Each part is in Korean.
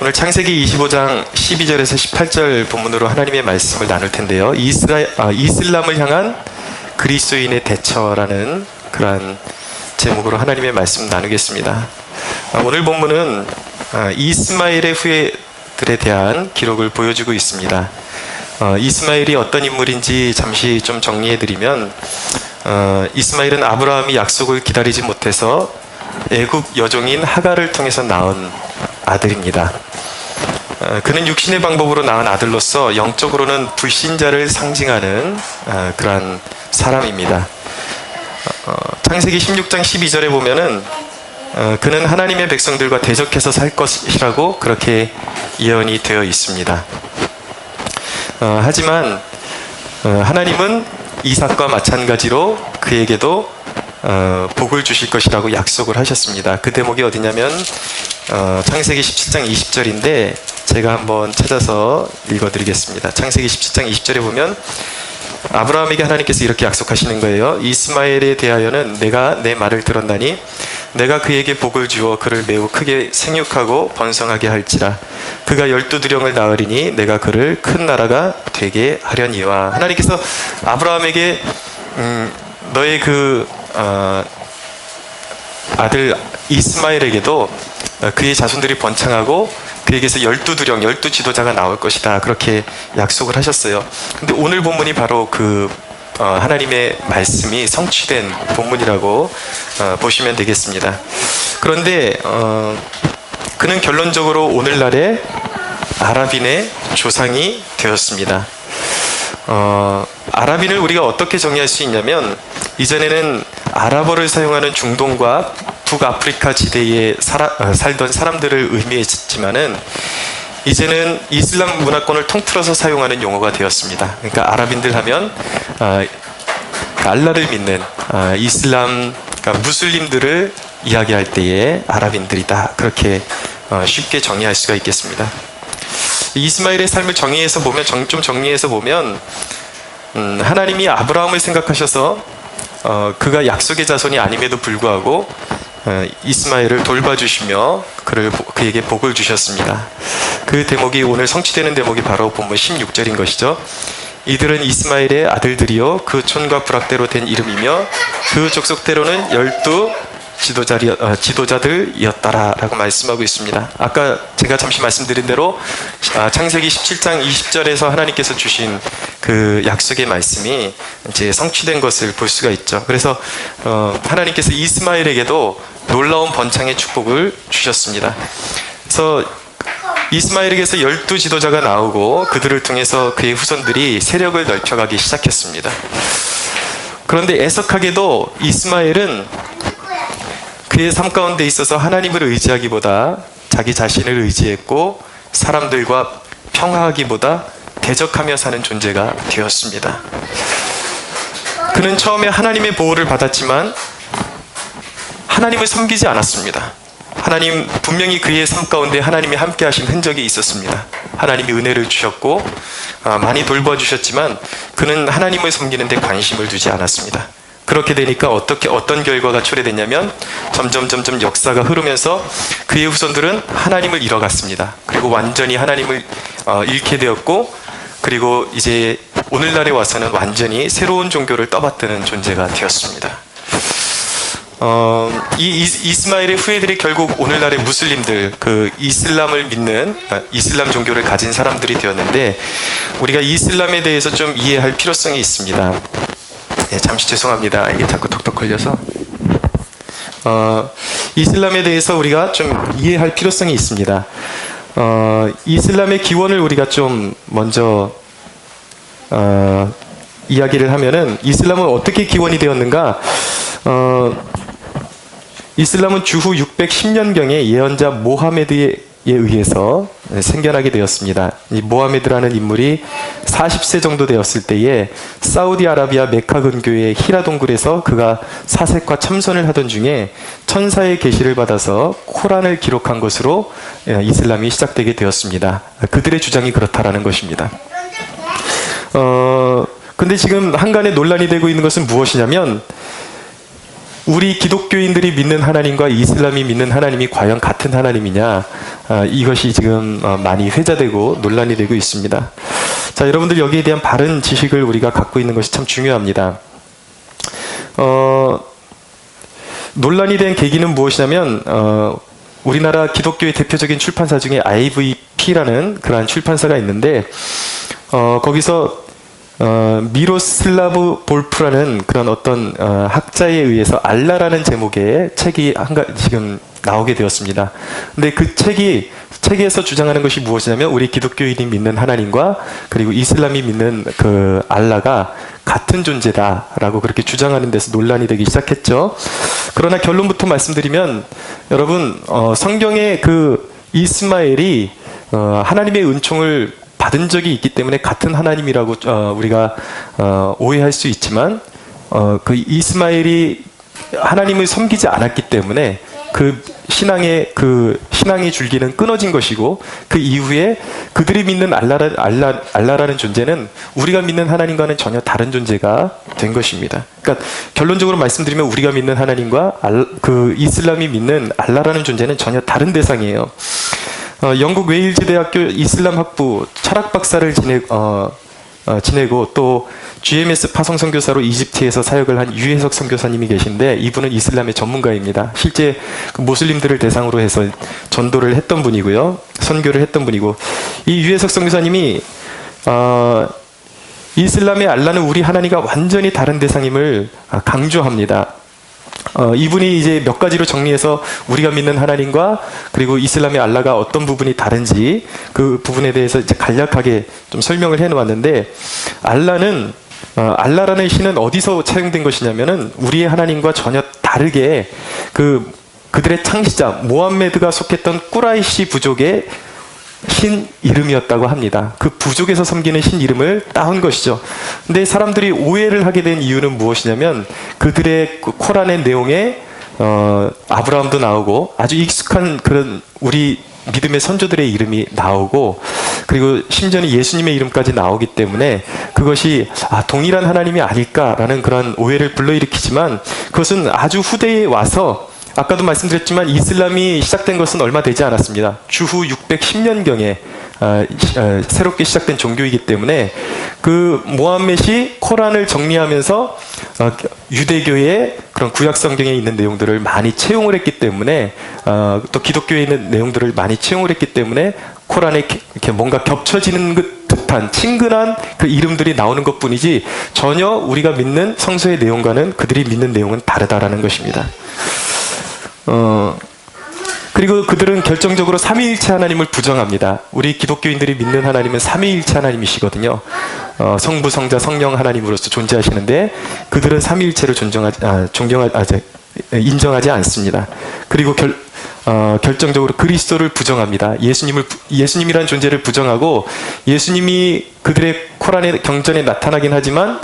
오늘 창세기 25장 12절에서 18절 본문으로 하나님의 말씀을 나눌 텐데요. 이슬람을 향한 그리스도인의 대처라는 그러한 제목으로 하나님의 말씀 나누겠습니다. 오늘 본문은 이스마엘의 후예들에 대한 기록을 보여주고 있습니다. 이스마엘이 어떤 인물인지 잠시 좀 정리해드리면, 이스마엘은 아브라함이 약속을 기다리지 못해서 애굽 여종인 하갈을 통해서 낳은 아들입니다. 그는 육신의 방법으로 낳은 아들로서 영적으로는 불신자를 상징하는 그러한 사람입니다. 창세기 16장 12절에 보면은 그는 하나님의 백성들과 대적해서 살 것이라고 그렇게 예언이 되어 있습니다. 하지만 하나님은 이삭과 마찬가지로 그에게도 복을 주실 것이라고 약속을 하셨습니다. 그 대목이 어디냐면 창세기 17장 20절인데 제가 한번 찾아서 읽어드리겠습니다. 창세기 17장 20절에 보면 아브라함에게 하나님께서 이렇게 약속하시는 거예요. 이스마엘에 대하여는 내가 내 말을 들었나니 내가 그에게 복을 주어 그를 매우 크게 생육하고 번성하게 할지라. 그가 12두령을 낳으리니 내가 그를 큰 나라가 되게 하려니와. 하나님께서 아브라함에게 너의 그 아들 이스마엘에게도 그의 자손들이 번창하고 그에게서 12두령, 12지도자가 나올 것이다, 그렇게 약속을 하셨어요. 근데 오늘 본문이 바로 그 하나님의 말씀이 성취된 본문이라고 보시면 되겠습니다. 그런데 그는 결론적으로 오늘날의 아랍인의 조상이 되었습니다. 아랍인을 우리가 어떻게 정의할 수 있냐면, 이전에는 아랍어를 사용하는 중동과 북아프리카 지대에 살던 사람들을 의미했지만은 이제는 이슬람 문화권을 통틀어서 사용하는 용어가 되었습니다. 그러니까 아랍인들 하면 알라를 믿는 이슬람, 그러니까 무슬림들을 이야기할 때에 아랍인들이다, 그렇게 쉽게 정의할 수가 있겠습니다. 이스마엘의 삶을 좀 정리해서 보면 하나님이 아브라함을 생각하셔서 그가 약속의 자손이 아님에도 불구하고 이스마엘을 돌봐주시며 그에게 복을 주셨습니다. 그 대목이 오늘 성취되는 대목이 바로 본문 16절인 것이죠. 이들은 이스마엘의 아들들이요 그 촌과 부락대로 된 이름이며 그 족속대로는 12지도자들이었다라 라고 말씀하고 있습니다. 아까 제가 잠시 말씀드린 대로 창세기 17장 20절에서 하나님께서 주신 그 약속의 말씀이 이제 성취된 것을 볼 수가 있죠. 그래서 하나님께서 이스마엘에게도 놀라운 번창의 축복을 주셨습니다. 그래서 이스마엘에게서 12지도자가 나오고 그들을 통해서 그의 후손들이 세력을 넓혀가기 시작했습니다. 그런데 애석하게도 이스마엘은 그의 삶 가운데 있어서 하나님을 의지하기보다 자기 자신을 의지했고 사람들과 평화하기보다 대적하며 사는 존재가 되었습니다. 그는 처음에 하나님의 보호를 받았지만 하나님을 섬기지 않았습니다. 하나님, 분명히 그의 삶 가운데 하나님이 함께 하신 흔적이 있었습니다. 하나님이 은혜를 주셨고 많이 돌봐주셨지만 그는 하나님을 섬기는 데 관심을 두지 않았습니다. 그렇게 되니까 어떤 결과가 초래됐냐면 점점 역사가 흐르면서 그의 후손들은 하나님을 잃어갔습니다. 그리고 완전히 하나님을 잃게 되었고, 그리고 이제 오늘날에 와서는 완전히 새로운 종교를 떠받드는 존재가 되었습니다. 이 이스마엘의 후예들이 결국 오늘날의 무슬림들, 그 이슬람을 믿는 이슬람 종교를 가진 사람들이 되었는데, 우리가 이슬람에 대해서 좀 이해할 필요성이 있습니다. 네, 잠시 죄송합니다. 이게 자꾸 톡톡 걸려서. 이슬람에 대해서 우리가 좀 이해할 필요성이 있습니다. 이슬람의 기원을 우리가 좀 먼저 이야기를 하면은, 이슬람은 어떻게 기원이 되었는가? 이슬람은 주후 610년경에 예언자 모하메드에 의해서 생겨나게 되었습니다. 이 모하메드라는 인물이 40세 정도 되었을 때에 사우디아라비아 메카 근교의 히라 동굴에서 그가 사색과 참선을 하던 중에 천사의 계시를 받아서 코란을 기록한 것으로 이슬람이 시작되게 되었습니다. 그들의 주장이 그렇다라는 것입니다. 근데 지금 한간에 논란이 되고 있는 것은 무엇이냐면, 우리 기독교인들이 믿는 하나님과 이슬람이 믿는 하나님이 과연 같은 하나님이냐, 이것이 지금 많이 회자되고 논란이 되고 있습니다. 자, 여러분들 여기에 대한 바른 지식을 우리가 갖고 있는 것이 참 중요합니다. 논란이 된 계기는 무엇이냐면 우리나라 기독교의 대표적인 출판사 중에 IVP라는 그러한 출판사가 있는데 거기서 미로슬라브 볼프라는 그런 어떤 학자에 의해서 알라라는 제목의 책이 지금 나오게 되었습니다. 근데 그 책에서 주장하는 것이 무엇이냐면 우리 기독교인이 믿는 하나님과 그리고 이슬람이 믿는 그 알라가 같은 존재다라고 그렇게 주장하는 데서 논란이 되기 시작했죠. 그러나 결론부터 말씀드리면 여러분 성경의 그 이스마엘이 하나님의 은총을 받은 적이 있기 때문에 같은 하나님이라고 우리가 오해할 수 있지만 그 이스마엘이 하나님을 섬기지 않았기 때문에 그 신앙의 줄기는 끊어진 것이고 그 이후에 그들이 믿는 알라라는 존재는 우리가 믿는 하나님과는 전혀 다른 존재가 된 것입니다. 그러니까 결론적으로 말씀드리면 우리가 믿는 하나님과 그 이슬람이 믿는 알라라는 존재는 전혀 다른 대상이에요. 영국 웨일즈 대학교 이슬람 학부 철학 박사를 지내고 또 GMS 파송 선교사로 이집트에서 사역을 한 유해석 선교사님이 계신데 이분은 이슬람의 전문가입니다. 실제 그 모슬림들을 대상으로 해서 전도를 했던 분이고요. 선교를 했던 분이고 이 유해석 선교사님이 이슬람의 알라는 우리 하나님과 완전히 다른 대상임을 강조합니다. 이분이 이제 몇 가지로 정리해서 우리가 믿는 하나님과 그리고 이슬람의 알라가 어떤 부분이 다른지 그 부분에 대해서 이제 간략하게 좀 설명을 해 놓았는데 알라라는 신은 어디서 차용된 것이냐면은 우리의 하나님과 전혀 다르게 그들의 창시자 모함메드가 속했던 꾸라이시 부족의 신 이름이었다고 합니다. 그 부족에서 섬기는 신 이름을 따온 것이죠. 근데 사람들이 오해를 하게 된 이유는 무엇이냐면 그들의 코란의 내용에 아브라함도 나오고 아주 익숙한 그런 우리 믿음의 선조들의 이름이 나오고 그리고 심지어는 예수님의 이름까지 나오기 때문에 그것이 동일한 하나님이 아닐까라는 그런 오해를 불러일으키지만 그것은 아주 후대에 와서 아까도 말씀드렸지만 이슬람이 시작된 것은 얼마 되지 않았습니다. 주후 610년경에 새롭게 시작된 종교이기 때문에 그 모함멧이 코란을 정리하면서 유대교의 그런 구약 성경에 있는 내용들을 많이 채용을 했기 때문에 또 기독교에 있는 내용들을 많이 채용을 했기 때문에 코란에 이렇게 뭔가 겹쳐지는 듯한 친근한 그 이름들이 나오는 것뿐이지 전혀 우리가 믿는 성서의 내용과는 그들이 믿는 내용은 다르다라는 것입니다. 그리고 그들은 결정적으로 삼위일체 하나님을 부정합니다. 우리 기독교인들이 믿는 하나님은 삼위일체 하나님이시거든요. 성부, 성자, 성령 하나님으로서 존재하시는데 그들은 삼위일체를 인정하지 않습니다. 그리고 결정적으로 그리스도를 부정합니다. 예수님이라는 존재를 부정하고 예수님이 그들의 코란의 경전에 나타나긴 하지만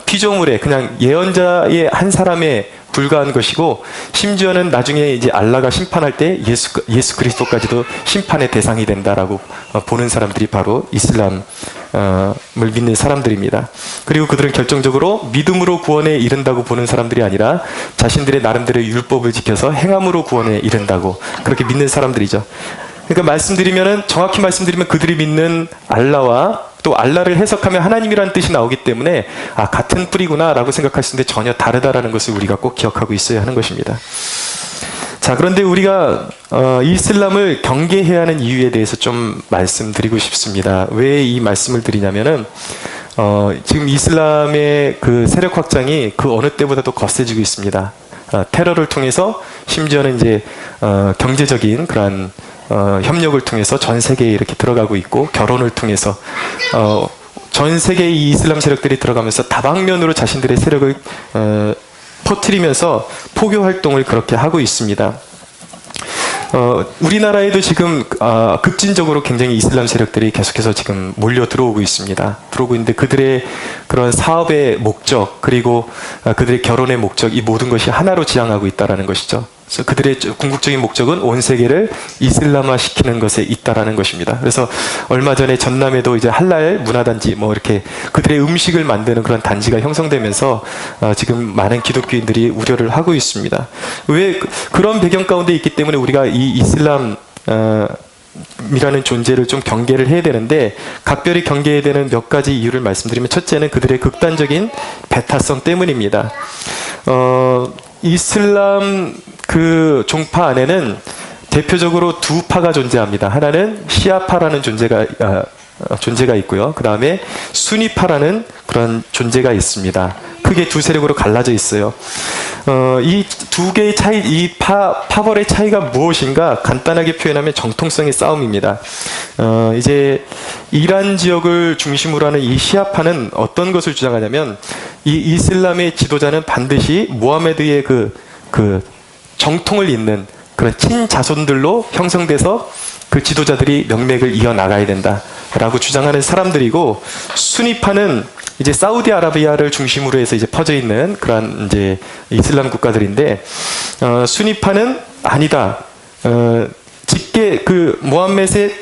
피조물의 그냥 예언자의 한 사람에 불과한 것이고 심지어는 나중에 이제 알라가 심판할 때 예수 그리스도까지도 심판의 대상이 된다라고 보는 사람들이 바로 이슬람을 믿는 사람들입니다. 그리고 그들은 결정적으로 믿음으로 구원에 이른다고 보는 사람들이 아니라 자신들의 나름대로의 율법을 지켜서 행함으로 구원에 이른다고 그렇게 믿는 사람들이죠. 그러니까 정확히 말씀드리면 그들이 믿는 알라와 또 알라를 해석하면 하나님이라는 뜻이 나오기 때문에 같은 뿌리구나 라고 생각할 수 있는데 전혀 다르다라는 것을 우리가 꼭 기억하고 있어야 하는 것입니다. 자, 그런데 우리가 이슬람을 경계해야 하는 이유에 대해서 좀 말씀드리고 싶습니다. 왜 이 말씀을 드리냐면은 지금 이슬람의 그 세력 확장이 그 어느 때보다도 거세지고 있습니다. 테러를 통해서 심지어는 이제 경제적인 그러한 협력을 통해서 전 세계에 이렇게 들어가고 있고 결혼을 통해서 전 세계의 이 이슬람 세력들이 들어가면서 다방면으로 자신들의 세력을 퍼뜨리면서 포교 활동을 그렇게 하고 있습니다. 우리나라에도 지금 급진적으로 굉장히 이슬람 세력들이 계속해서 지금 몰려 들어오고 있습니다. 들어오고 있는데 그들의 그런 사업의 목적 그리고 그들의 결혼의 목적 이 모든 것이 하나로 지향하고 있다는 것이죠. 그래서 그들의 궁극적인 목적은 온 세계를 이슬람화 시키는 것에 있다라는 것입니다. 그래서 얼마 전에 전남에도 이제 할랄 문화단지 뭐 이렇게 그들의 음식을 만드는 그런 단지가 형성되면서 지금 많은 기독교인들이 우려를 하고 있습니다. 왜 그런 배경 가운데 있기 때문에 우리가 이 이슬람 이라는 존재를 좀 경계를 해야 되는데, 각별히 경계해야 되는 몇 가지 이유를 말씀드리면, 첫째는 그들의 극단적인 배타성 때문입니다. 이슬람 그 종파 안에는 대표적으로 두 파가 존재합니다. 하나는 시아파라는 존재가 있고요. 그 다음에 수니파라는 그런 존재가 있습니다. 크게 두 세력으로 갈라져 있어요. 이 두 개의 차이, 이 파벌의 차이가 무엇인가 간단하게 표현하면 정통성의 싸움입니다. 이제 이란 지역을 중심으로 하는 이 시아파는 어떤 것을 주장하냐면, 이 이슬람의 지도자는 반드시 모하메드의 그 정통을 잇는 그런 친자손들로 형성돼서 그 지도자들이 명맥을 이어나가야 된다라고 주장하는 사람들이고, 수니파는 이제 사우디아라비아를 중심으로 해서 이제 퍼져 있는 그런 이제 이슬람 국가들인데, 수니파는 아니다. 그 모함멧의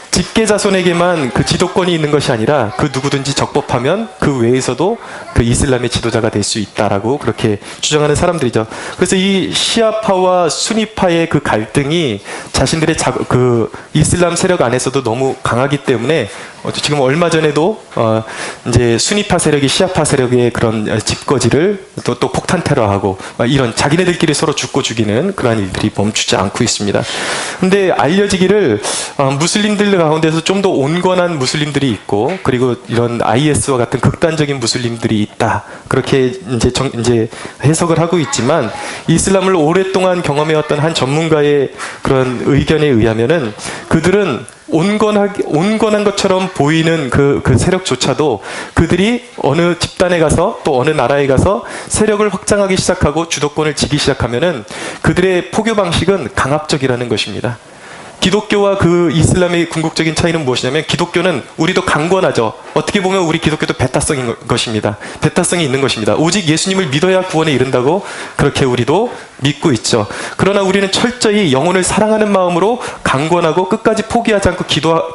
직계 자손에게만 그 지도권이 있는 것이 아니라 그 누구든지 적법하면 그 외에서도 그 이슬람의 지도자가 될 수 있다라고 그렇게 주장하는 사람들이죠. 그래서 이 시아파와 수니파의 그 갈등이 자신들의 그 이슬람 세력 안에서도 너무 강하기 때문에 지금 얼마 전에도 이제 수니파 세력이 시아파 세력의 그런 집거지를 또 폭탄 테러하고 이런 자기네들끼리 서로 죽고 죽이는 그러한 일들이 멈추지 않고 있습니다. 근데 알려지기를 무슬림들 가운데서 좀 더 온건한 무슬림들이 있고, 그리고 이런 IS와 같은 극단적인 무슬림들이 있다, 그렇게 이제 해석을 하고 있지만, 이슬람을 오랫동안 경험해왔던 한 전문가의 그런 의견에 의하면은 그들은 온건한 것처럼 보이는 그 세력조차도 그들이 어느 집단에 가서 또 어느 나라에 가서 세력을 확장하기 시작하고 주도권을 쥐기 시작하면은 그들의 포교 방식은 강압적이라는 것입니다. 기독교와 그 이슬람의 궁극적인 차이는 무엇이냐면, 기독교는 우리도 강권하죠. 어떻게 보면 우리 기독교도 배타성인 것입니다. 배타성이 있는 것입니다. 오직 예수님을 믿어야 구원에 이른다고 그렇게 우리도 믿고 있죠. 그러나 우리는 철저히 영혼을 사랑하는 마음으로 강권하고 끝까지 포기하지 않고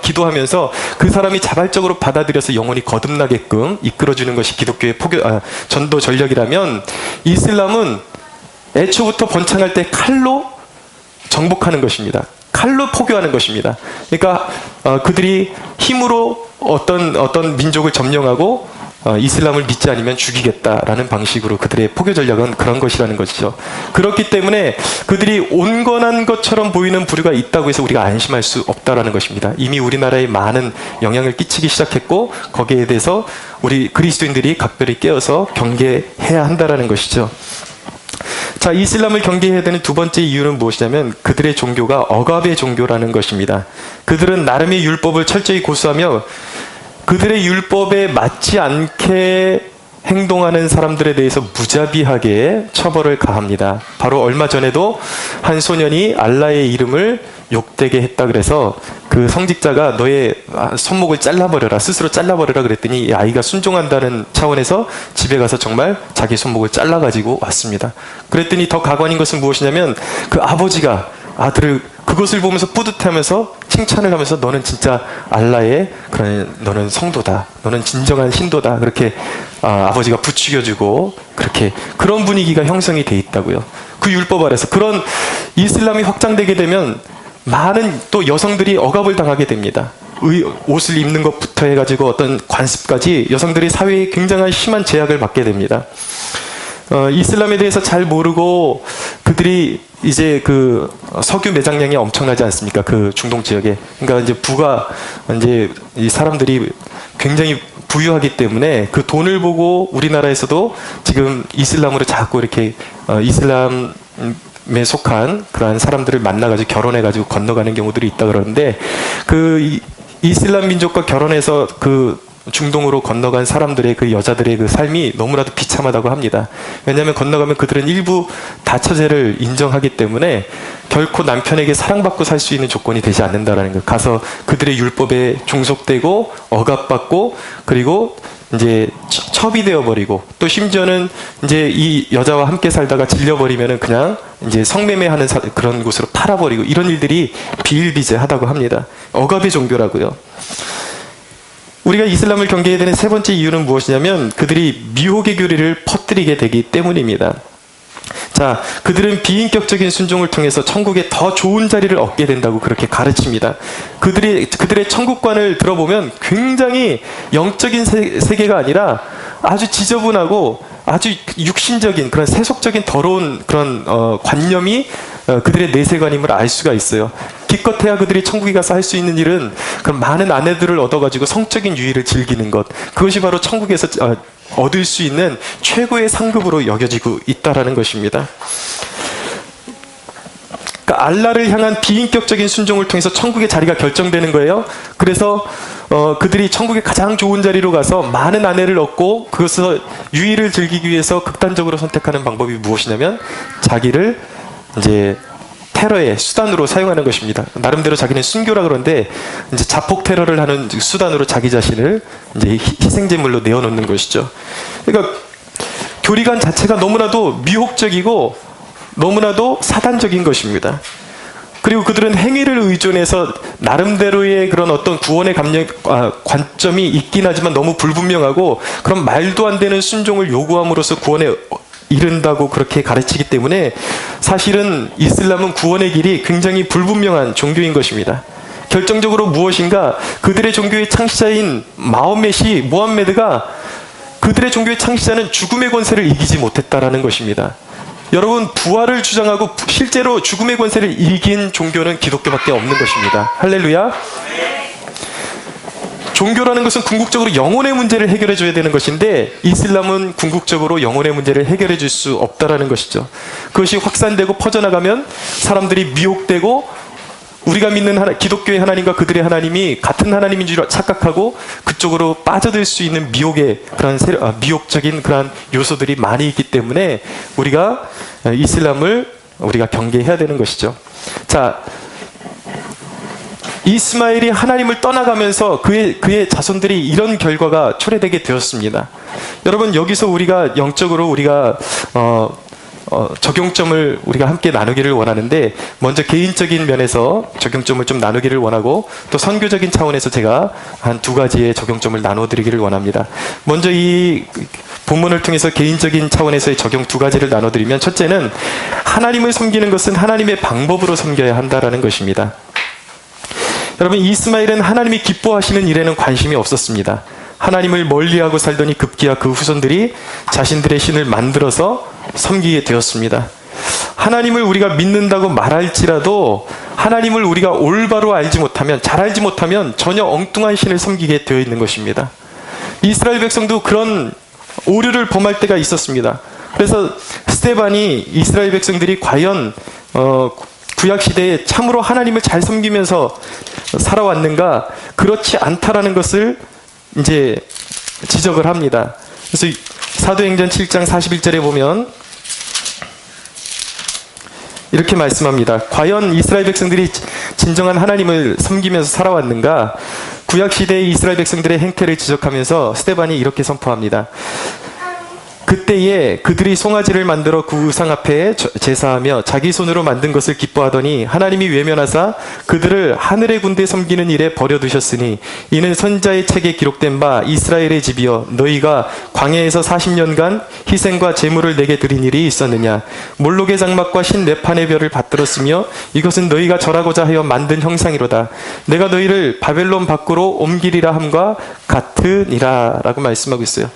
기도하면서 그 사람이 자발적으로 받아들여서 영혼이 거듭나게끔 이끌어주는 것이 기독교의 전도 전략이라면, 이슬람은 애초부터 번창할 때 칼로 정복하는 것입니다. 칼로 포교하는 것입니다. 그러니까 그들이 힘으로 어떤 민족을 점령하고 이슬람을 믿지 않으면 죽이겠다라는 방식으로 그들의 포교 전략은 그런 것이라는 것이죠. 그렇기 때문에 그들이 온건한 것처럼 보이는 부류가 있다고 해서 우리가 안심할 수 없다라는 것입니다. 이미 우리나라에 많은 영향을 끼치기 시작했고, 거기에 대해서 우리 그리스도인들이 각별히 깨어서 경계해야 한다라는 것이죠. 자, 이슬람을 경계해야 되는 두 번째 이유는 무엇이냐면, 그들의 종교가 억압의 종교라는 것입니다. 그들은 나름의 율법을 철저히 고수하며 그들의 율법에 맞지 않게 행동하는 사람들에 대해서 무자비하게 처벌을 가합니다. 바로 얼마 전에도 한 소년이 알라의 이름을 욕되게 했다 그래서 그 성직자가 너의 손목을 잘라버려라, 스스로 잘라버려라 그랬더니 이 아이가 순종한다는 차원에서 집에 가서 정말 자기 손목을 잘라가지고 왔습니다. 그랬더니 더 가관인 것은 무엇이냐면, 그 아버지가 아들을 그것을 보면서 뿌듯해하면서 칭찬을 하면서 너는 진짜 알라의 너는 성도다, 너는 진정한 신도다, 그렇게 아버지가 부추겨주고 그런 분위기가 형성이 돼 있다고요. 그 율법 아래서 그런 이슬람이 확장되게 되면 많은 또 여성들이 억압을 당하게 됩니다. 옷을 입는 것부터 해가지고 어떤 관습까지 여성들이 사회에 굉장한 심한 제약을 받게 됩니다. 이슬람에 대해서 잘 모르고 그들이 이제 그 석유 매장량이 엄청나지 않습니까? 그 중동 지역에. 그러니까 이제 이제 이 사람들이 굉장히 부유하기 때문에 그 돈을 보고 우리나라에서도 지금 이슬람으로 자꾸 이렇게 이슬람에 속한 그러한 사람들을 만나가지고 결혼해가지고 건너가는 경우들이 있다 그러는데, 그 이슬람 민족과 결혼해서 그 중동으로 건너간 사람들의 그 여자들의 그 삶이 너무나도 비참하다고 합니다. 왜냐하면 건너가면 그들은 일부 다처제를 인정하기 때문에 결코 남편에게 사랑받고 살 수 있는 조건이 되지 않는다라는 것. 가서 그들의 율법에 종속되고 억압받고, 그리고 이제 첩이 되어버리고, 또 심지어는 이제 이 여자와 함께 살다가 질려버리면은 그냥 이제 성매매하는 그런 곳으로 팔아버리고, 이런 일들이 비일비재하다고 합니다. 억압의 종교라고요. 우리가 이슬람을 경계해야 되는 세 번째 이유는 무엇이냐면 그들이 미혹의 교리를 퍼뜨리게 되기 때문입니다. 자, 그들은 비인격적인 순종을 통해서 천국에 더 좋은 자리를 얻게 된다고 그렇게 가르칩니다. 그들의 천국관을 들어보면 굉장히 영적인 세계가 아니라 아주 지저분하고 아주 육신적인 그런 세속적인 더러운 그런 관념이 그들의 내세관임을 알 수가 있어요. 기껏해야 그들이 천국에 가서 할 수 있는 일은 그런 많은 아내들을 얻어가지고 성적인 유의를 즐기는 것, 그것이 바로 천국에서 얻을 수 있는 최고의 상급으로 여겨지고 있다라는 것입니다. 그러니까 알라를 향한 비인격적인 순종을 통해서 천국의 자리가 결정되는 거예요. 그래서 그들이 천국의 가장 좋은 자리로 가서 많은 아내를 얻고 그것에서 유의를 즐기기 위해서 극단적으로 선택하는 방법이 무엇이냐면 자기를 이제 테러의 수단으로 사용하는 것입니다. 나름대로 자기는 순교라 그러는데 이제 자폭 테러를 하는 수단으로 자기 자신을 이제 희생제물로 내어놓는 것이죠. 그러니까 교리관 자체가 너무나도 미혹적이고 너무나도 사단적인 것입니다. 그리고 그들은 행위를 의존해서 나름대로의 그런 어떤 구원의 관점이 있긴 하지만 너무 불분명하고 그런 말도 안 되는 순종을 요구함으로써 구원에 이른다고 그렇게 가르치기 때문에 사실은 이슬람은 구원의 길이 굉장히 불분명한 종교인 것입니다. 결정적으로 무엇인가, 그들의 종교의 창시자인 모함메드가 그들의 종교의 창시자는 죽음의 권세를 이기지 못했다라는 것입니다. 여러분, 부활을 주장하고 실제로 죽음의 권세를 이긴 종교는 기독교밖에 없는 것입니다. 할렐루야. 종교라는 것은 궁극적으로 영혼의 문제를 해결해 줘야 되는 것인데 이슬람은 궁극적으로 영혼의 문제를 해결해 줄 수 없다라는 것이죠. 그것이 확산되고 퍼져나가면 사람들이 미혹되고 우리가 믿는 기독교의 하나님과 그들의 하나님이 같은 하나님인 줄 착각하고 그쪽으로 빠져들 수 있는 미혹의 그런 미혹적인 그런 요소들이 많이 있기 때문에 우리가 이슬람을 우리가 경계해야 되는 것이죠. 자, 이스마엘이 하나님을 떠나가면서 그의 자손들이 이런 결과가 초래되게 되었습니다. 여러분, 여기서 우리가 영적으로 우리가 적용점을 우리가 함께 나누기를 원하는데, 먼저 개인적인 면에서 적용점을 좀 나누기를 원하고 또 선교적인 차원에서 제가 한 두 가지의 적용점을 나눠드리기를 원합니다. 먼저 이 본문을 통해서 개인적인 차원에서의 적용 두 가지를 나눠드리면, 첫째는 하나님을 섬기는 것은 하나님의 방법으로 섬겨야 한다라는 것입니다. 여러분, 이스마엘은 하나님이 기뻐하시는 일에는 관심이 없었습니다. 하나님을 멀리하고 살더니 급기야 그 후손들이 자신들의 신을 만들어서 섬기게 되었습니다. 하나님을 우리가 믿는다고 말할지라도 하나님을 우리가 올바로 알지 못하면, 잘 알지 못하면 전혀 엉뚱한 신을 섬기게 되어 있는 것입니다. 이스라엘 백성도 그런 오류를 범할 때가 있었습니다. 그래서 스데반이 이스라엘 백성들이 과연 구약시대에 참으로 하나님을 잘 섬기면서 살아왔는가, 그렇지 않다라는 것을 이제 지적을 합니다. 그래서 사도행전 7장 41절에 보면 이렇게 말씀합니다. 과연 이스라엘 백성들이 진정한 하나님을 섬기면서 살아왔는가? 구약시대의 이스라엘 백성들의 행태를 지적하면서 스데반이 이렇게 선포합니다. 그때에 그들이 송아지를 만들어 그 우상 앞에 제사하며 자기 손으로 만든 것을 기뻐하더니 하나님이 외면하사 그들을 하늘의 군대 섬기는 일에 버려두셨으니 이는 선지자의 책에 기록된 바 이스라엘의 집이여 너희가 광야에서 40년간 희생과 제물을 내게 드린 일이 있었느냐. 몰록의 장막과 신 뇌판의 별을 받들었으며 이것은 너희가 절하고자 하여 만든 형상이로다. 내가 너희를 바벨론 밖으로 옮기리라 함과 같으니라 라고 말씀하고 있어요.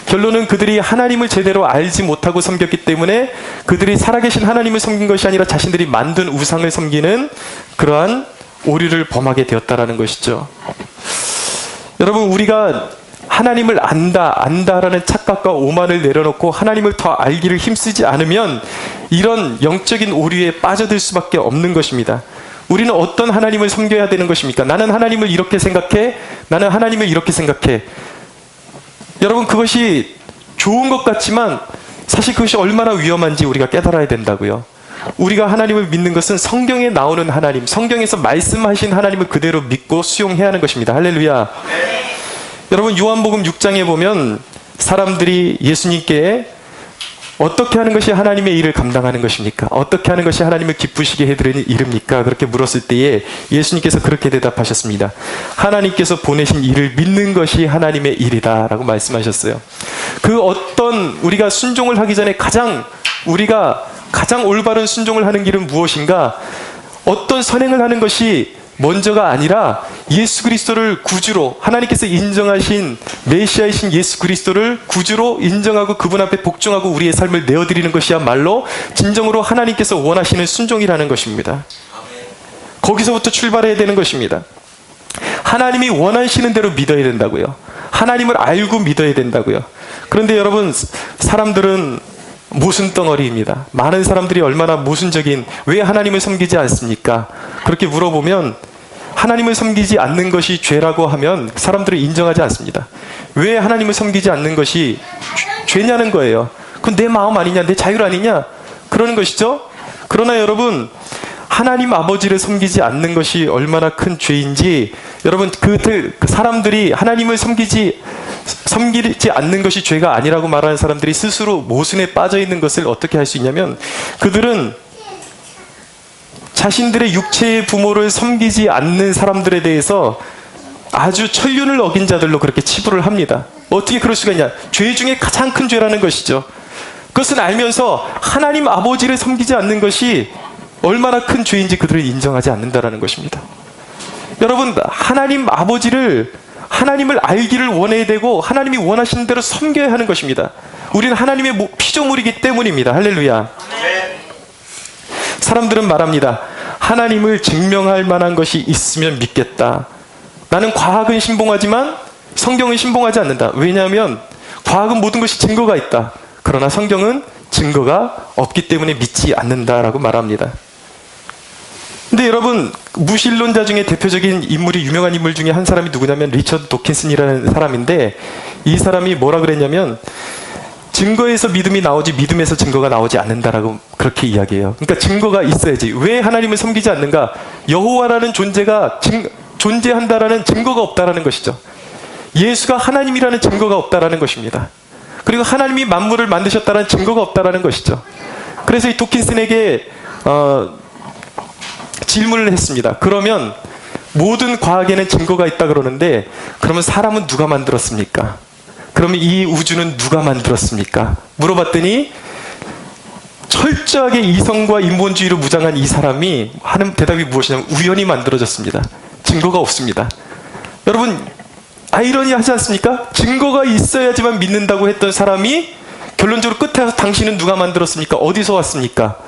결론은 그들이 하나님을 제대로 알지 못하고 섬겼기 때문에 그들이 살아계신 하나님을 섬긴 것이 아니라 자신들이 만든 우상을 섬기는 그러한 오류를 범하게 되었다라는 것이죠. 여러분, 우리가 하나님을 안다라는 착각과 오만을 내려놓고 하나님을 더 알기를 힘쓰지 않으면 이런 영적인 오류에 빠져들 수밖에 없는 것입니다. 우리는 어떤 하나님을 섬겨야 되는 것입니까? 나는 하나님을 이렇게 생각해. 나는 하나님을 이렇게 생각해. 여러분, 그것이 좋은 것 같지만 사실 그것이 얼마나 위험한지 우리가 깨달아야 된다고요. 우리가 하나님을 믿는 것은 성경에 나오는 하나님, 성경에서 말씀하신 하나님을 그대로 믿고 수용해야 하는 것입니다. 할렐루야. 여러분 요한복음 6장에 보면 사람들이 예수님께 어떻게 하는 것이 하나님의 일을 감당하는 것입니까? 어떻게 하는 것이 하나님을 기쁘시게 해드리는 일입니까? 그렇게 물었을 때에 예수님께서 그렇게 대답하셨습니다. 하나님께서 보내신 일을 믿는 것이 하나님의 일이다 라고 말씀하셨어요. 그 어떤 우리가 순종을 하기 전에 우리가 가장 올바른 순종을 하는 길은 무엇인가? 어떤 선행을 하는 것이 먼저가 아니라 예수 그리스도를 구주로, 하나님께서 인정하신 메시아이신 예수 그리스도를 구주로 인정하고 그분 앞에 복종하고 우리의 삶을 내어드리는 것이야말로 진정으로 하나님께서 원하시는 순종이라는 것입니다. 거기서부터 출발해야 되는 것입니다. 하나님이 원하시는 대로 믿어야 된다고요. 하나님을 알고 믿어야 된다고요. 그런데 여러분, 사람들은 모순 덩어리입니다. 많은 사람들이 얼마나 모순적인, 왜 하나님을 섬기지 않습니까? 그렇게 물어보면 하나님을 섬기지 않는 것이 죄라고 하면 사람들은 인정하지 않습니다. 왜 하나님을 섬기지 않는 것이 죄냐는 거예요. 그건 내 마음 아니냐, 내 자율 아니냐, 그러는 것이죠. 그러나 여러분, 하나님 아버지를 섬기지 않는 것이 얼마나 큰 죄인지, 여러분, 그 사람들이 하나님을 섬기지 않는 것이 죄가 아니라고 말하는 사람들이 스스로 모순에 빠져 있는 것을 어떻게 할 수 있냐면, 그들은 자신들의 육체의 부모를 섬기지 않는 사람들에 대해서 아주 천륜을 어긴 자들로 그렇게 치부를 합니다. 어떻게 그럴 수가 있냐? 죄 중에 가장 큰 죄라는 것이죠. 그것은 알면서 하나님 아버지를 섬기지 않는 것이 얼마나 큰 죄인지 그들은 인정하지 않는다라는 것입니다. 여러분, 하나님을 알기를 원해야 되고 하나님이 원하시는 대로 섬겨야 하는 것입니다. 우리는 하나님의 피조물이기 때문입니다. 할렐루야. 사람들은 말합니다. 하나님을 증명할 만한 것이 있으면 믿겠다. 나는 과학은 신봉하지만 성경은 신봉하지 않는다. 왜냐하면 과학은 모든 것이 증거가 있다. 그러나 성경은 증거가 없기 때문에 믿지 않는다라고 말합니다. 근데 여러분, 무신론자 중에 대표적인 인물이, 유명한 인물 중에 한 사람이 누구냐면 리처드 도킨슨이라는 사람인데, 이 사람이 뭐라 그랬냐면 증거에서 믿음이 나오지 믿음에서 증거가 나오지 않는다라고 그렇게 이야기해요. 그러니까 증거가 있어야지. 왜 하나님을 섬기지 않는가? 여호와라는 존재가 존재한다라는 증거가 없다라는 것이죠. 예수가 하나님이라는 증거가 없다라는 것입니다. 그리고 하나님이 만물을 만드셨다는 증거가 없다라는 것이죠. 그래서 이 도킨슨에게 질문을 했습니다. 그러면 모든 과학에는 증거가 있다 그러는데, 그러면 사람은 누가 만들었습니까? 그러면 이 우주는 누가 만들었습니까? 물어봤더니 철저하게 이성과 인본주의로 무장한 이 사람이 하는 대답이 무엇이냐면 우연히 만들어졌습니다. 증거가 없습니다. 여러분, 아이러니하지 않습니까? 증거가 있어야지만 믿는다고 했던 사람이 결론적으로 끝에 와서 당신은 누가 만들었습니까? 어디서 왔습니까?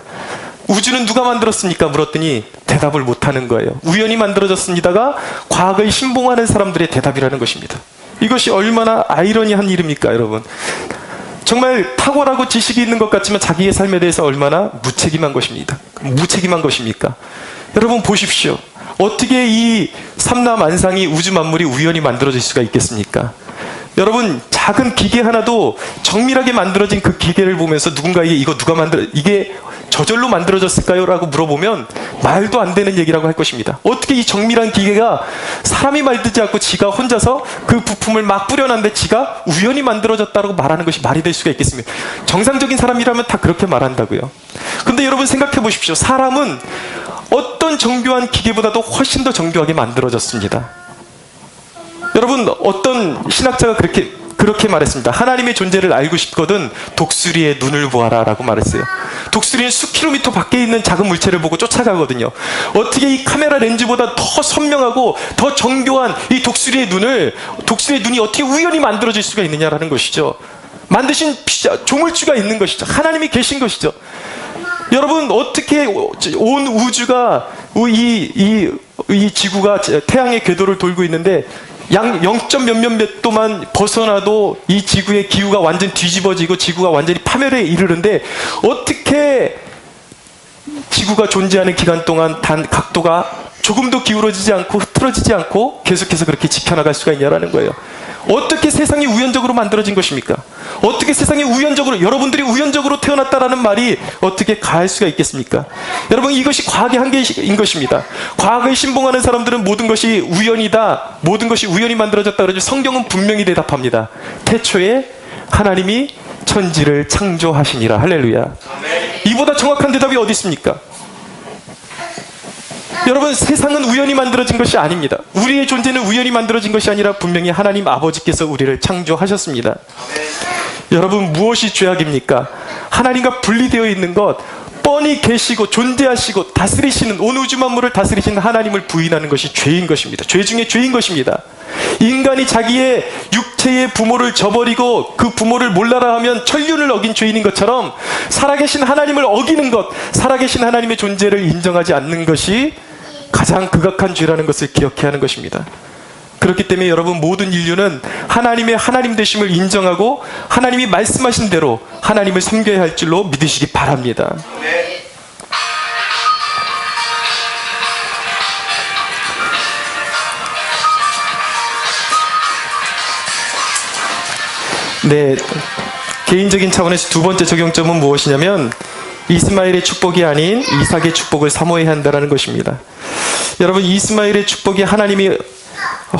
우주는 누가 만들었습니까? 물었더니 대답을 못하는 거예요. 우연히 만들어졌습니다가 과학을 신봉하는 사람들의 대답이라는 것입니다. 이것이 얼마나 아이러니한 일입니까, 여러분? 정말 탁월하고 지식이 있는 것 같지만 자기의 삶에 대해서 얼마나 무책임한 것입니까? 여러분 보십시오. 어떻게 이 삼라만상이 우주 만물이 우연히 만들어질 수가 있겠습니까? 여러분, 작은 기계 하나도 정밀하게 만들어진 그 기계를 보면서 누군가에게 이게 저절로 만들어졌을까요? 라고 물어보면 말도 안 되는 얘기라고 할 것입니다. 어떻게 이 정밀한 기계가 사람이 만들지 않고 지가 혼자서 그 부품을 막 뿌려놨는데 지가 우연히 만들어졌다고 말하는 것이 말이 될 수가 있겠습니까? 정상적인 사람이라면 다 그렇게 말한다고요. 근데 여러분 생각해 보십시오. 사람은 어떤 정교한 기계보다도 훨씬 더 정교하게 만들어졌습니다. 여러분, 어떤 신학자가 그렇게 말했습니다. 하나님의 존재를 알고 싶거든 독수리의 눈을 보아라 라고 말했어요. 독수리는 수킬로미터 밖에 있는 작은 물체를 보고 쫓아가거든요. 어떻게 이 카메라 렌즈보다 더 선명하고 더 정교한 이 독수리의 눈이 어떻게 우연히 만들어질 수가 있느냐라는 것이죠. 만드신 조물주가 있는 것이죠. 하나님이 계신 것이죠. 여러분, 어떻게 온 우주가 이 지구가 태양의 궤도를 돌고 있는데 양 0점 몇몇 도만 벗어나도 이 지구의 기후가 완전 뒤집어지고 지구가 완전히 파멸에 이르는데 어떻게 지구가 존재하는 기간 동안 단 각도가 조금도 기울어지지 않고 흐트러지지 않고 계속해서 그렇게 지켜나갈 수가 있냐라는 거예요. 어떻게 세상이 우연적으로 만들어진 것입니까? 어떻게 세상이 우연적으로, 여러분들이 우연적으로 태어났다라는 말이 어떻게 가할 수가 있겠습니까? 여러분, 이것이 과학의 한계인 것입니다. 과학을 신봉하는 사람들은 모든 것이 우연이다, 모든 것이 우연히 만들어졌다 그러죠. 성경은 분명히 대답합니다. 태초에 하나님이 천지를 창조하시니라. 할렐루야. 이보다 정확한 대답이 어디 있습니까? 여러분, 세상은 우연히 만들어진 것이 아닙니다. 우리의 존재는 우연히 만들어진 것이 아니라 분명히 하나님 아버지께서 우리를 창조하셨습니다. 여러분, 무엇이 죄악입니까? 하나님과 분리되어 있는 것, 뻔히 계시고 존재하시고 다스리시는, 온 우주 만물을 다스리시는 하나님을 부인하는 것이 죄인 것입니다. 죄 중에 죄인 것입니다. 인간이 자기의 육체의 부모를 저버리고 그 부모를 몰라라 하면 천륜을 어긴 죄인인 것처럼, 살아계신 하나님을 어기는 것, 살아계신 하나님의 존재를 인정하지 않는 것이 가장 극악한 죄라는 것을 기억해야 하는 것입니다. 그렇기 때문에 여러분, 모든 인류는 하나님의 하나님 되심을 인정하고 하나님이 말씀하신 대로 하나님을 섬겨야 할 줄로 믿으시기 바랍니다. 네, 개인적인 차원에서 두 번째 적용점은 무엇이냐면, 이스마엘의 축복이 아닌 이삭의 축복을 사모해야 한다는 것입니다. 여러분, 이스마엘의 축복이 하나님이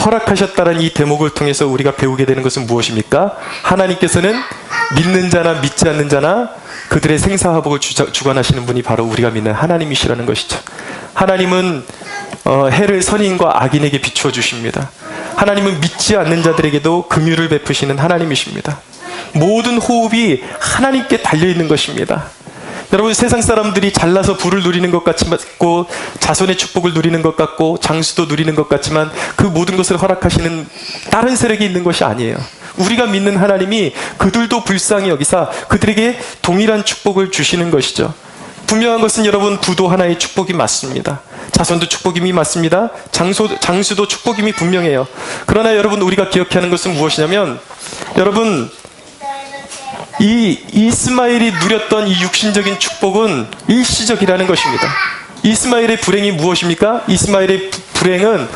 허락하셨다는 이 대목을 통해서 우리가 배우게 되는 것은 무엇입니까? 하나님께서는 믿는 자나 믿지 않는 자나 그들의 생사화복을 주관하시는 분이 바로 우리가 믿는 하나님이시라는 것이죠. 하나님은 해를 선인과 악인에게 비추어 주십니다. 하나님은 믿지 않는 자들에게도 긍휼을 베푸시는 하나님이십니다. 모든 호흡이 하나님께 달려있는 것입니다. 여러분, 세상 사람들이 잘나서 부를 누리는 것 같고 자손의 축복을 누리는 것 같고 장수도 누리는 것 같지만 그 모든 것을 허락하시는 다른 세력이 있는 것이 아니에요. 우리가 믿는 하나님이 그들도 불쌍히 여기사 그들에게 동일한 축복을 주시는 것이죠. 분명한 것은 여러분, 부도 하나의 축복이 맞습니다. 자손도 축복임이 맞습니다. 장수도 축복임이 분명해요. 그러나 여러분, 우리가 기억해야 하는 것은 무엇이냐면, 여러분, 이 이스마엘이 누렸던 이 육신적인 축복은 일시적이라는 것입니다. 이스마엘의 불행이 무엇입니까? 이스마엘의 불행은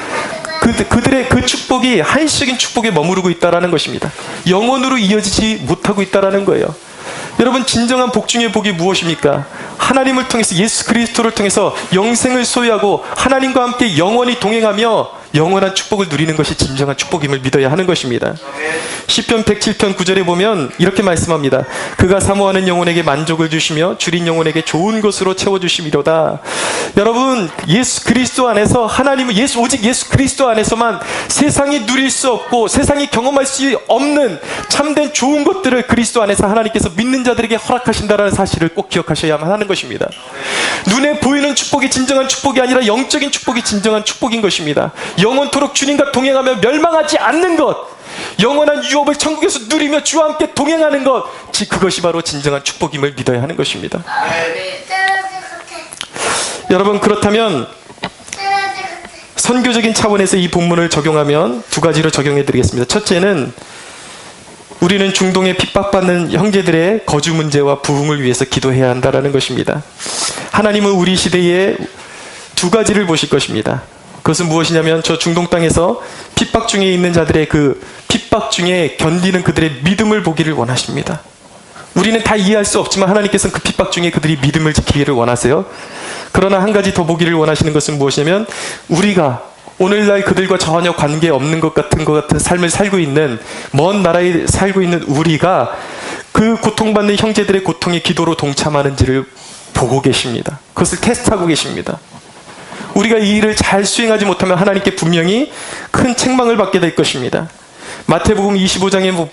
그들의 그 축복이 한시적인 축복에 머무르고 있다는 것입니다. 영원으로 이어지지 못하고 있다는 거예요. 여러분, 진정한 복 중의 복이 무엇입니까? 하나님을 통해서, 예수 그리스도를 통해서 영생을 소유하고 하나님과 함께 영원히 동행하며 영원한 축복을 누리는 것이 진정한 축복임을 믿어야 하는 것입니다. 시편 107편 9절에 보면 이렇게 말씀합니다. 그가 사모하는 영혼에게 만족을 주시며 줄인 영혼에게 좋은 것으로 채워주심이로다. 여러분, 예수 그리스도 안에서 하나님은 오직 예수 그리스도 안에서만 세상이 누릴 수 없고 세상이 경험할 수 없는 참된 좋은 것들을 그리스도 안에서 하나님께서 믿는 자들에게 허락하신다는 사실을 꼭 기억하셔야만 하는 것입니다. 눈에 보이는 축복이 진정한 축복이 아니라 영적인 축복이 진정한 축복인 것입니다. 영원토록 주님과 동행하며 멸망하지 않는 것, 영원한 유업을 천국에서 누리며 주와 함께 동행하는 것, 그것이 바로 진정한 축복임을 믿어야 하는 것입니다. 여러분, 그렇다면 선교적인 차원에서 이 본문을 적용하면 두 가지로 적용해 드리겠습니다. 첫째는, 우리는 중동에 핍박받는 형제들의 거주 문제와 부흥을 위해서 기도해야 한다는 것입니다. 하나님은 우리 시대에 두 가지를 보실 것입니다. 그것은 무엇이냐면, 저 중동 땅에서 핍박 중에 있는 자들의 그 핍박 중에 견디는 그들의 믿음을 보기를 원하십니다. 우리는 다 이해할 수 없지만 하나님께서는 그 핍박 중에 그들이 믿음을 지키기를 원하세요. 그러나 한 가지 더 보기를 원하시는 것은 무엇이냐면, 우리가 오늘날 그들과 전혀 관계없는 것 같은 삶을 살고 있는, 먼 나라에 살고 있는 우리가 그 고통받는 형제들의 고통의 기도로 동참하는지를 보고 계십니다. 그것을 테스트하고 계십니다. 우리가 이 일을 잘 수행하지 못하면 하나님께 분명히 큰 책망을 받게 될 것입니다. 마태복음 25장의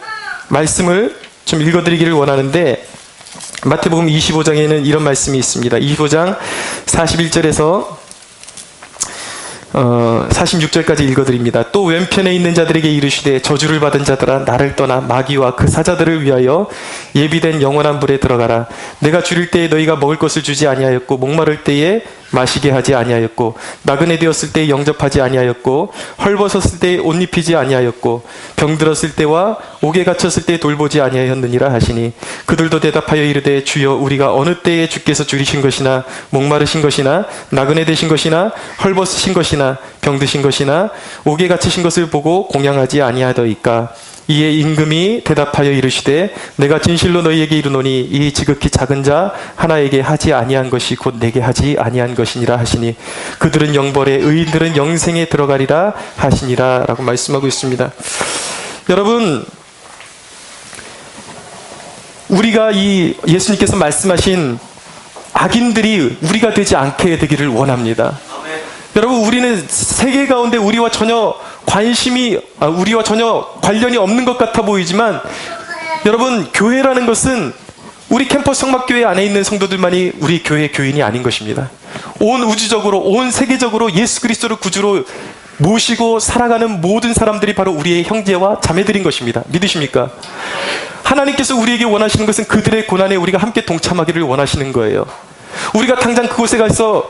말씀을 좀 읽어드리기를 원하는데, 마태복음 25장에는 이런 말씀이 있습니다. 25장 41절에서 46절까지 읽어드립니다. 또 왼편에 있는 자들에게 이르시되, 저주를 받은 자들아, 나를 떠나 마귀와 그 사자들을 위하여 예비된 영원한 불에 들어가라. 내가 줄일 때에 너희가 먹을 것을 주지 아니하였고 목마를 때에 마시게 하지 아니하였고 나그네 되었을 때 영접하지 아니하였고 헐벗었을 때 옷 입히지 아니하였고 병들었을 때와 옥에 갇혔을 때 돌보지 아니하였느니라 하시니 그들도 대답하여 이르되 주여 우리가 어느 때에 주께서 줄이신 것이나 목마르신 것이나 나그네 되신 것이나 헐벗으신 것이나 병드신 것이나 옥에 갇히신 것을 보고 공양하지 아니하더이까. 이에 임금이 대답하여 이르시되 내가 진실로 너희에게 이르노니 이 지극히 작은 자 하나에게 하지 아니한 것이 곧 내게 하지 아니한 것이니라 하시니 그들은 영벌에 의인들은 영생에 들어가리라 하시니라 라고 말씀하고 있습니다. 여러분, 우리가 이 예수님께서 말씀하신 악인들이 우리가 되지 않게 되기를 원합니다. 여러분, 우리는 세계 가운데 우리와 전혀 관련이 없는 것 같아 보이지만 여러분, 교회라는 것은 우리 캠퍼스 성막교회 안에 있는 성도들만이 우리 교회의 교인이 아닌 것입니다. 온 우주적으로, 온 세계적으로 예수 그리스도를 구주로 모시고 살아가는 모든 사람들이 바로 우리의 형제와 자매들인 것입니다. 믿으십니까? 하나님께서 우리에게 원하시는 것은 그들의 고난에 우리가 함께 동참하기를 원하시는 거예요. 우리가 당장 그곳에 가서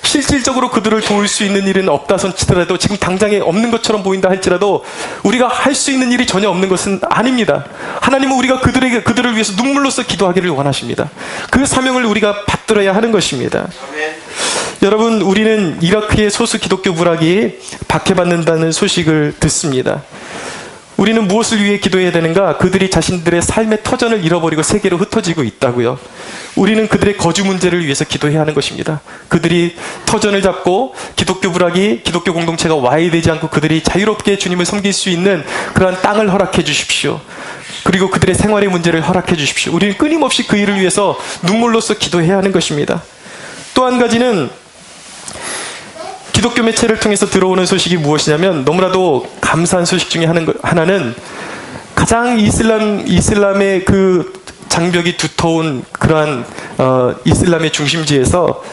실질적으로 그들을 도울 수 있는 일은 없다 손치더라도, 지금 당장에 없는 것처럼 보인다 할지라도 우리가 할 수 있는 일이 전혀 없는 것은 아닙니다. 하나님은 우리가 그들을 위해서 눈물로써 기도하기를 원하십니다. 그 사명을 우리가 받들어야 하는 것입니다. 여러분, 우리는 이라크의 소수 기독교 부락이 박해받는다는 소식을 듣습니다. 우리는 무엇을 위해 기도해야 되는가? 그들이 자신들의 삶의 터전을 잃어버리고 세계로 흩어지고 있다고요. 우리는 그들의 거주 문제를 위해서 기도해야 하는 것입니다. 그들이 터전을 잡고 기독교 부락이, 기독교 공동체가 와해되지 않고 그들이 자유롭게 주님을 섬길 수 있는 그러한 땅을 허락해 주십시오. 그리고 그들의 생활의 문제를 허락해 주십시오. 우리는 끊임없이 그 일을 위해서 눈물로써 기도해야 하는 것입니다. 또 한 가지는 기독교 매체를 통해서 들어오는 소식이 무엇이냐면, 너무나도 감사한 소식 중에 하나는 가장 이슬람의 그 장벽이 두터운 그러한 이슬람의 중심지에서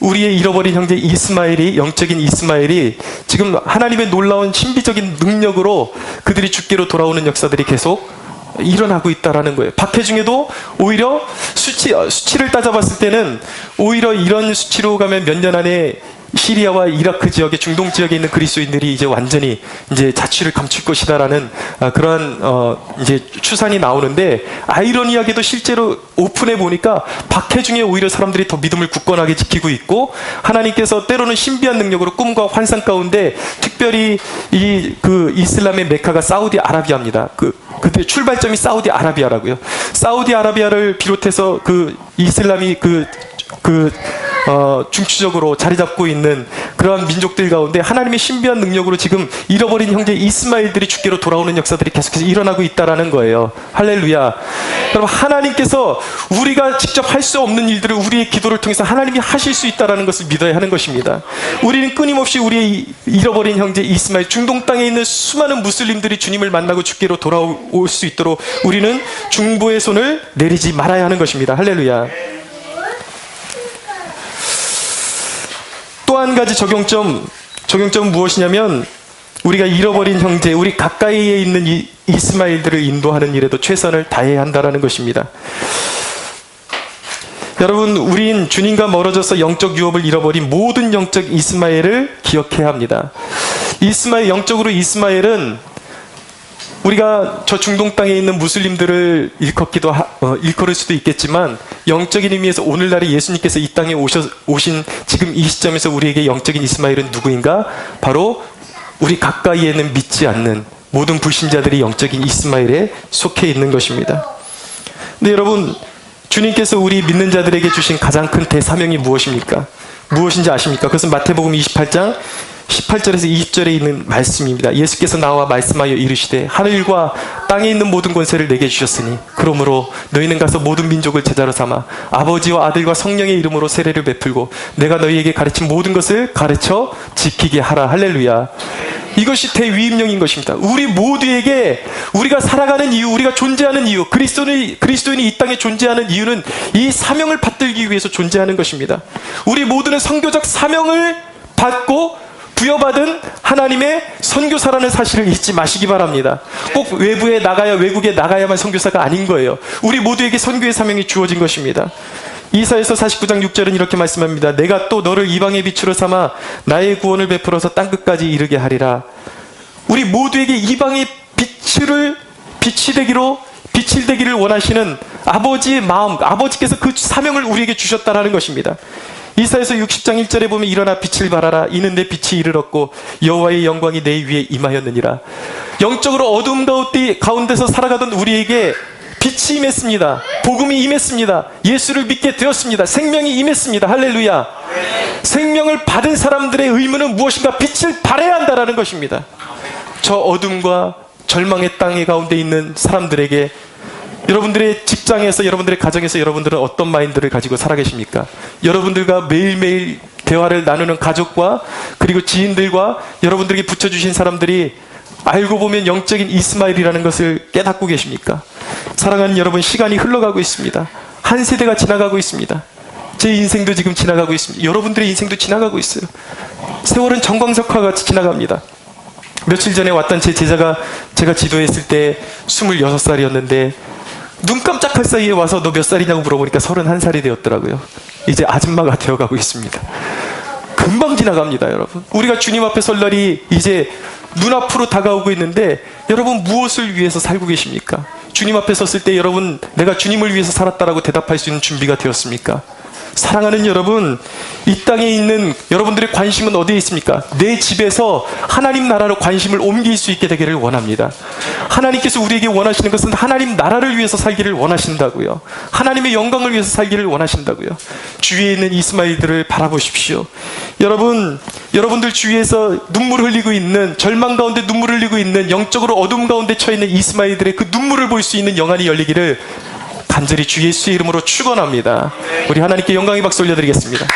우리의 잃어버린 형제 이스마엘이, 영적인 이스마엘이 지금 하나님의 놀라운 신비적인 능력으로 그들이 주께로 돌아오는 역사들이 계속 일어나고 있다라는 거예요. 박해 중에도 오히려 수치를 따져봤을 때는 오히려 이런 수치로 가면 몇 년 안에 시리아와 이라크 지역에, 중동 지역에 있는 그리스도인들이 이제 완전히 이제 자취를 감출 것이다라는 그러한 이제 추산이 나오는데, 아이러니하게도 실제로 오픈해 보니까 박해 중에 오히려 사람들이 더 믿음을 굳건하게 지키고 있고, 하나님께서 때로는 신비한 능력으로 꿈과 환상 가운데 특별히 그 이슬람의 메카가 사우디아라비아입니다. 그때 출발점이 사우디아라비아라고요. 사우디아라비아를 비롯해서 그 이슬람이 중추적으로 자리 잡고 있는 그러한 민족들 가운데 하나님의 신비한 능력으로 지금 잃어버린 형제 이스마엘들이 주께로 돌아오는 역사들이 계속해서 일어나고 있다라는 거예요. 할렐루야. 여러분, 하나님께서 우리가 직접 할 수 없는 일들을 우리의 기도를 통해서 하나님이 하실 수 있다라는 것을 믿어야 하는 것입니다. 우리는 끊임없이 우리의 잃어버린 형제 이스마엘, 중동 땅에 있는 수많은 무슬림들이 주님을 만나고 주께로 돌아올 수 있도록 우리는 중보의 손을 내리지 말아야 하는 것입니다. 할렐루야. 또 한 가지 적용점은 무엇이냐면, 우리가 잃어버린 형제, 우리 가까이에 있는 이 이스마엘들을 인도하는 일에도 최선을 다해야 한다는 것입니다. 여러분, 우린 주님과 멀어져서 영적 유업을 잃어버린 모든 영적 이스마엘을 기억해야 합니다. 영적으로 이스마엘은 우리가 저 중동 땅에 있는 무슬림들을 일컬을 수도 있겠지만, 영적인 의미에서 오늘날에 예수님께서 이 땅에 오신 지금 이 시점에서 우리에게 영적인 이스마엘은 누구인가? 바로 우리 가까이에는 믿지 않는 모든 불신자들이 영적인 이스마엘에 속해 있는 것입니다. 근데 여러분, 주님께서 우리 믿는 자들에게 주신 가장 큰 대사명이 무엇입니까? 무엇인지 아십니까? 그것은 마태복음 28장 18절에서 20절에 있는 말씀입니다. 예수께서 나와 말씀하여 이르시되 하늘과 땅에 있는 모든 권세를 내게 주셨으니 그러므로 너희는 가서 모든 민족을 제자로 삼아 아버지와 아들과 성령의 이름으로 세례를 베풀고 내가 너희에게 가르친 모든 것을 가르쳐 지키게 하라. 할렐루야. 이것이 대위임령인 것입니다. 우리 모두에게 우리가 살아가는 이유, 우리가 존재하는 이유, 그리스도인이 이 땅에 존재하는 이유는 이 사명을 받들기 위해서 존재하는 것입니다. 우리 모두는 선교적 사명을 받고 부여받은 하나님의 선교사라는 사실을 잊지 마시기 바랍니다. 꼭 외국에 나가야만 선교사가 아닌 거예요. 우리 모두에게 선교의 사명이 주어진 것입니다. 이사야서 49장 6절은 이렇게 말씀합니다. 내가 또 너를 이방의 빛으로 삼아 나의 구원을 베풀어서 땅끝까지 이르게 하리라. 우리 모두에게 이방의 빛이 되기를 원하시는 아버지의 마음, 아버지께서 그 사명을 우리에게 주셨다라는 것입니다. 이사야서 60장 1절에 보면 일어나 빛을 발하라. 이는 내 빛이 이르렀고 여호와의 영광이 내 위에 임하였느니라. 영적으로 어두움 가운데서 살아가던 우리에게 빛이 임했습니다. 복음이 임했습니다. 예수를 믿게 되었습니다. 생명이 임했습니다. 할렐루야. 생명을 받은 사람들의 의무는 무엇인가? 빛을 발해야 한다라는 것입니다. 저 어둠과 절망의 땅의 가운데 있는 사람들에게 여러분들의 직장에서, 여러분들의 가정에서 여러분들은 어떤 마인드를 가지고 살아계십니까? 여러분들과 매일매일 대화를 나누는 가족과 그리고 지인들과 여러분들에게 붙여주신 사람들이 알고 보면 영적인 이스마엘이라는 것을 깨닫고 계십니까? 사랑하는 여러분, 시간이 흘러가고 있습니다. 한 세대가 지나가고 있습니다. 제 인생도 지금 지나가고 있습니다. 여러분들의 인생도 지나가고 있어요. 세월은 정광석화 같이 지나갑니다. 며칠 전에 왔던 제 제자가 제가 지도했을 때 26살이었는데 눈 깜짝할 사이에 와서 너 몇 살이냐고 물어보니까 31살이 되었더라고요. 이제 아줌마가 되어가고 있습니다. 금방 지나갑니다, 여러분. 우리가 주님 앞에 설 날이 이제 눈앞으로 다가오고 있는데 여러분 무엇을 위해서 살고 계십니까? 주님 앞에 섰을 때 여러분 내가 주님을 위해서 살았다라고 대답할 수 있는 준비가 되었습니까? 사랑하는 여러분, 이 땅에 있는 여러분들의 관심은 어디에 있습니까? 내 집에서 하나님 나라로 관심을 옮길 수 있게 되기를 원합니다. 하나님께서 우리에게 원하시는 것은 하나님 나라를 위해서 살기를 원하신다고요. 하나님의 영광을 위해서 살기를 원하신다고요. 주위에 있는 이스마엘들을 바라보십시오. 여러분들 주위에서 눈물 흘리고 있는, 절망 가운데 눈물 흘리고 있는, 영적으로 어둠 가운데 처있는 이스마엘들의 그 눈물을 볼 수 있는 영안이 열리기를 간절히 주 예수의 이름으로 축원합니다. 우리 하나님께 영광의 박수 올려드리겠습니다.